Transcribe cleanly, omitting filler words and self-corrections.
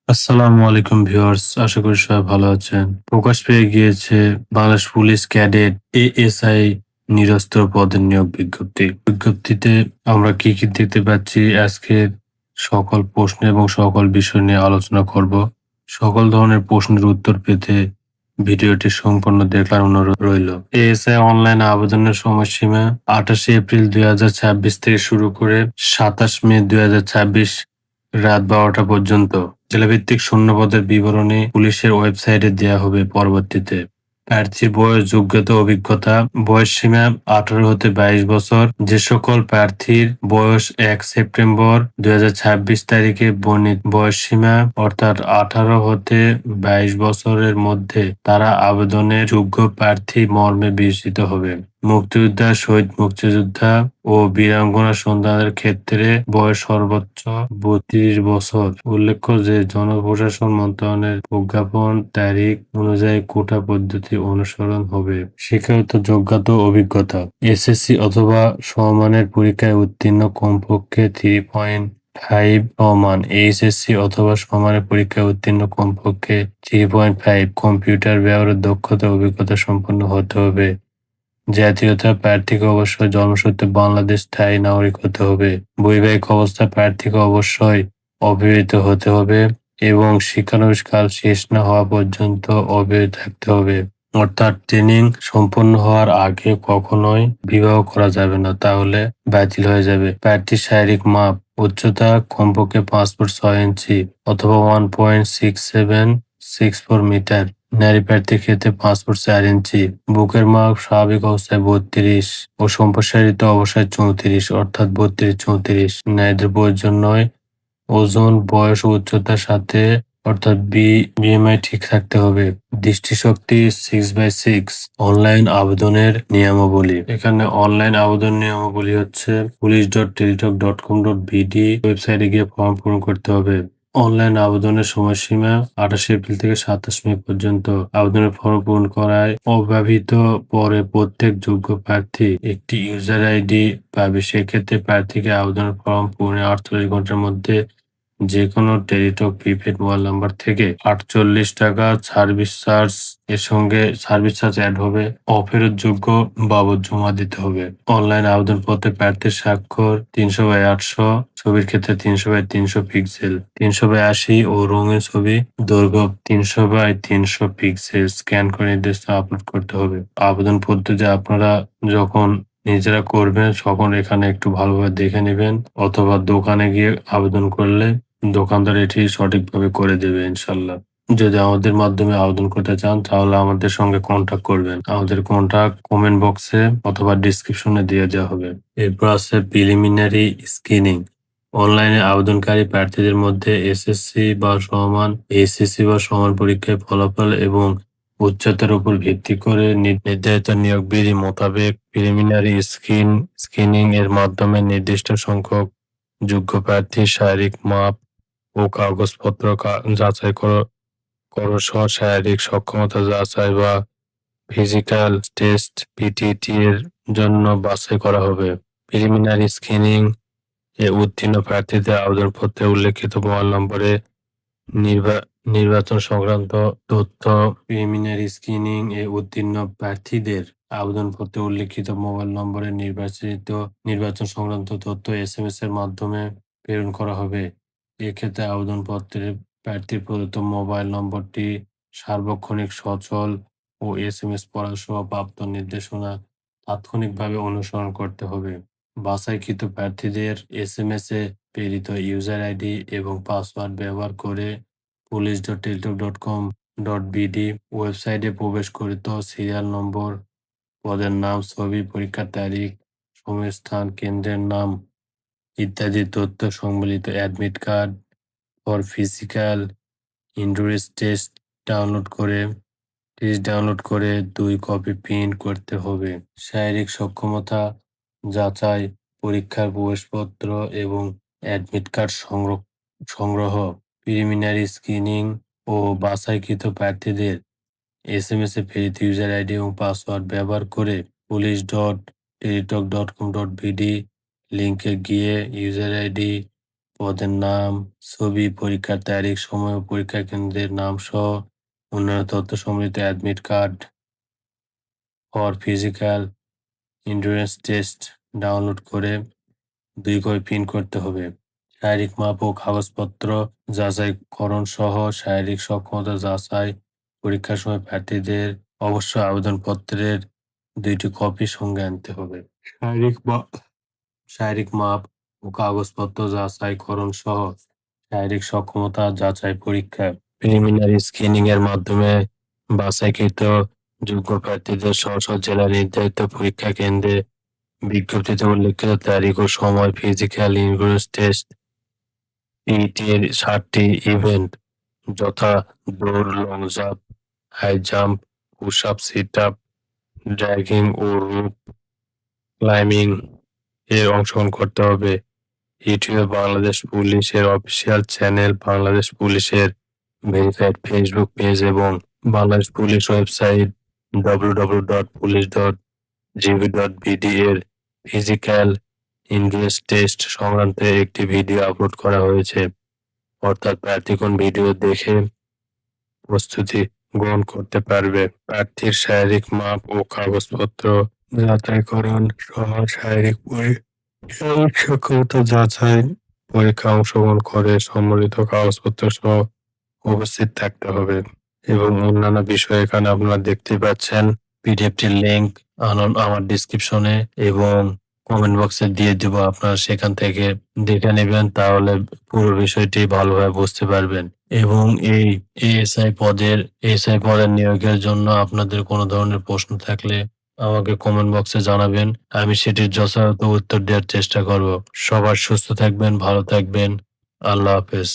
আসসালামু আলাইকুম ভিউয়ার্স, আশা করি সবাই ভালো আছেন। প্রকাশ পেয়ে গিয়েছে বাংলাদেশ পুলিশ ক্যাডেট এএসআই নিরস্ত্র পদের নিয়োগ বিজ্ঞপ্তি। বিজ্ঞপ্তিতে আমরা কি দেখতে পাচ্ছি আজকে সকল প্রশ্ন এবং সকল বিষয় নিয়ে আলোচনা করব। সকল ধরনের প্রশ্নের উত্তর পেতে ভিডিওটি সম্পূর্ণ দেখার অনুরোধ রইল। এএসআই অনলাইন আবেদনের সময়সীমা 28 এপ্রিল 2026 থেকে শুরু করে 27 মে 2026 রাত 12টা পর্যন্ত। জেলাভিত্তিক শূন্যপদের বিবরণী পুলিশের ওয়েবসাইটে দেয়া হবে পরবর্তীতে। প্রার্থীর বয়স, যোগ্যতা, অভিজ্ঞতা। বয়সসীমা 18 হতে 22 বছর। যে সকল প্রার্থীর বয়স 1 সেপ্টেম্বর 2026 তারিখে বর্ণিত বয়সসীমা অর্থাৎ 18 হতে 22 বছরের মধ্যে তারা আবেদনের যোগ্য প্রার্থী মর্মে বিবেচিত হবে। মুক্তিযোদ্ধা, শহীদ মুক্তিযোদ্ধা ও বীরাঙ্গনা সন্তানদের ক্ষেত্রে বয়স সর্বোচ্চ 32 বছর। উল্লেখ্য যে জনপ্রশাসন মন্ত্রণালয়ের প্রজ্ঞাপন তারিখ অনুযায়ী কোটা পদ্ধতি অনুসরণ হবে। শিক্ষাগত যোগ্যতা ও অভিজ্ঞতা: এসএসসি অথবা সমমানের পরীক্ষায় উত্তীর্ণ কমপক্ষে 3.5 সমমান, এইচএসসি অথবা সমমানের পরীক্ষায় উত্তীর্ণ কমপক্ষে 3.5 কম্পিউটার ব্যবহারের দক্ষতা অভিজ্ঞতা সম্পন্ন হতে হবে। জাতীয়তা: প্রার্থীকে অবশ্যই জন্মসূত্রে বাংলাদেশ স্থায়ী নাগরিক হতে হবে। বৈবাহিক অবস্থা: প্রার্থীকে অবশ্যই অবিবাহিত হতে হবে এবং শিক্ষানবিশকাল শেষ না হওয়া পর্যন্ত অবিবাহিত থাকতে হবে। অর্থাৎ ট্রেনিং সম্পন্ন হওয়ার আগে কখনোই বিবাহ করা যাবে না, তাহলে বাতিল হয়ে যাবে। প্রার্থীর শারীরিক মাপ: উচ্চতা কমপক্ষে 5 ফুট 6 ইঞ্চি অথবা 1.6764 মিটার। নারী প্রার্থীর ক্ষেত্রে 5 ফুট 4 ইঞ্চি। বুকের মাপ স্বাভাবিক অবস্থায় 32 ও সম্প্রসারিত অবস্থায় 34, অর্থাৎ 32-34। নারীদের প্রয়োজন নয়। ওজন, বয়স ও উচ্চতার সাথে অর্থাৎ বিএমআই ঠিক থাকতে হবে। দৃষ্টিশক্তি 6/6। অনলাইন আবেদনের নিয়মাবলী: এখানে অনলাইন আবেদন নিয়মাবলী হচ্ছে police.teletalk.com.bd ওয়েবসাইটে গিয়ে ফর্ম পূরণ করতে হবে। অনলাইন আবেদনের সময়সীমা 28 এপ্রিল থেকে 27 মে পর্যন্ত। আবেদনের ফর্ম পূরণ করায় অব্যবহৃত পরে প্রত্যেক যোগ্য প্রার্থী একটি ইউজার আইডি পাবে। সেক্ষেত্রে প্রার্থীকে আবেদনের ফর্ম পূরণে 48 ঘন্টার মধ্যে যেকোনো টেলিটক প্রিপেড মোবাইল নাম্বার থেকে 48 টাকা সার্ভিস চার্জ এর সঙ্গে সার্ভিস চার্জ অ্যাড হবে, অফেরতযোগ্য বাবদ জমা দিতে হবে। অনলাইন আবেদনপত্রে প্রার্থীর স্বাক্ষর 300/800, ছবির ক্ষেত্রে 300/300 পিক্সেল, 300/80 ও রঙিন ছবি দৈর্ঘ্য 300/300 পিক্সেল স্ক্যান করে নির্দেশনা আপলোড করতে হবে। আবেদন পদ্ধতি আপনারা যখন নিজেরা করবেন তখন এখানে একটু ভালোভাবে দেখে নেবেন, অথবা দোকানে গিয়ে আবেদন করলে দোকানদার এটি সঠিকভাবে করে দেবে ইনশাল্লাহ। যদি আমাদের মাধ্যমে আবেদন করতে চান তাহলে আমাদের সঙ্গে কন্ট্যাক্ট করবেন। আমাদের কন্ট্যাক্ট কমেন্ট বক্সে অথবা ডিসক্রিপশনে দিয়ে দেওয়া হবে। এরপর আছে প্রিলিমিনারি স্ক্রিনিং। অনলাইনে আবেদনকারী প্রার্থীদের মধ্যে এসএসসি বা সমমান, এইচএসসি বা সমান পরীক্ষায় ফলাফল এবং উচ্চতার উপর ভিত্তি করে নির্ধারিত নিয়োগ বিধি মোতাবেক প্রিলিমিনারি স্ক্রিনিং এর মাধ্যমে নির্দিষ্ট সংখ্যক যোগ্য প্রার্থীর শারীরিক মাপ ও কাগজপত্র যাচাই সহ শারীরিক সক্ষমতা যাচাই বা ফিজিক্যাল টেস্ট পিটিটি এর জন্য বাছাই করা হবে। প্রিলিমিনারি স্ক্রিনিং এ উত্তীর্ণ প্রার্থীদের আবেদনপত্রে উল্লেখিত মোবাইল নম্বরে নির্বাচন সংক্রান্ত তথ্য। প্রিলিমিনারি স্ক্রিনিং এ উত্তীর্ণ প্রার্থীদের আবেদনপত্রে উল্লেখিত মোবাইল নম্বরে নির্বাচন সংক্রান্ত তথ্য এসএমএস এর মাধ্যমে প্রেরণ করা হবে। এক্ষেত্রে আবেদনপত্রে প্রার্থীর প্রদত্ত মোবাইল নম্বরটি সার্বক্ষণিক সচল ও এসএমএস পড়া সহ প্রাপ্ত নির্দেশনা তাৎক্ষণিকভাবে অনুসরণ করতে হবে। বাছাইকৃত প্রার্থীদের এসএমএস এ প্রেরিত ইউজার আইডি এবং পাসওয়ার্ড ব্যবহার করে police.teletalk.com.bd ওয়েবসাইটে প্রবেশ করিত সিরিয়াল নম্বর, পদের নাম, ছবি, পরীক্ষার তারিখ, সময়, স্থান, কেন্দ্রের নাম ইত্যাদি তথ্য সম্বলিত admit card for physical endurance test download করে 2 কপি প্রিন্ট করতে হবে। শারীরিক সক্ষমতা যাচাই: পরীক্ষার প্রবেশপত্র এবং অ্যাডমিট কার্ড সংগ্রহ। প্রিলিমিনারি স্ক্রিনিং ও বাছাইকৃত প্রার্থীদের এসএমএস এ প্রেরিত ইউজার আইডি এবং পাসওয়ার্ড ব্যবহার করে police.teletalk.com.bd লিংকে গিয়ে ইউজার আইডি পদের নাম, ছবি, পরীক্ষার তারিখ, সময় ও পরীক্ষা কেন্দ্রের নাম সহ অন্যান্য তথ্য সমৃদ্ধ admit card for physical endurance test download করে 2 কপি প্রিন্ট করতে হবে। শারীরিক মাপ ও কাগজপত্র যাচাইকরণ সহ শারীরিক সক্ষমতা যাচাই পরীক্ষার সময় প্রার্থীদের অবশ্যই আবেদনপত্রের 2টি কপি সঙ্গে আনতে হবে। শারীরিক মাপ ও কাগজপত্র যাচাইকরণ সহ শারীরিক সক্ষমতা যাচাই পরীক্ষা প্রিলিমিনারি স্ক্রিনিং এর মাধ্যমে বাছাইকৃত যোগ্য প্রার্থীদের স্ব স্ব জেলার নির্ধারিত পরীক্ষা কেন্দ্রে বিজ্ঞপ্তিতে উল্লেখিত তারিখ ও সময় ফিজিক্যাল এন্ডুরেন্স টেস্ট পিইটি এর 7টি ইভেন্ট যথা দৌড়, long jump, high jump, push up, sit up, dragging ও রোপ ক্লাইম্বিং এর অংশগ্রহণ করতে হবে। ইউটিউবে বাংলাদেশ পুলিশের অফিসিয়াল চ্যানেল, বাংলাদেশ পুলিশের ভেরিফাইড ফেসবুক পেজ এবং বাংলাদেশ পুলিশ ওয়েবসাইট www.police.gv.bd এর ফিজিক্যাল এন্ডুরেন্স টেস্ট সংক্রান্ত একটি ভিডিও আপলোড করা হয়েছে। অর্থাৎ প্রার্থীগণ ভিডিও দেখে প্রস্তুতি গ্রহণ করতে পারবে। প্রার্থীর শারীরিক মাপ ও কাগজপত্র যাচাইকরণ সহ শারীরিক সক্ষমতা যাচাই পরীক্ষায় অংশগ্রহণ করে সম্মিলিত কাগজপত্র সহ উপস্থিত থাকতে হবে এবং অন্যান্য বিষয় এখানে আপনারা দেখতে পাচ্ছেন। পিডিএফটির লিংক আমার ডিসক্রিপশনে এবং কমেন্ট বক্সে দিয়ে দিব, আপনারা সেখান থেকে দেখে নেবেন, তাহলে পুরো বিষয়টি ভালোভাবে বুঝতে পারবেন। এবং এই এএসআই পদের নিয়োগের জন্য আপনাদের কোনো ধরনের প্রশ্ন থাকলে আমাকে কমেন্ট বক্সে জানাবেন, আমি সেটির যথাযথ উত্তর দেওয়ার চেষ্টা করব। সবার সুস্থ থাকবেন, ভালো থাকবেন। আল্লাহ হাফেজ।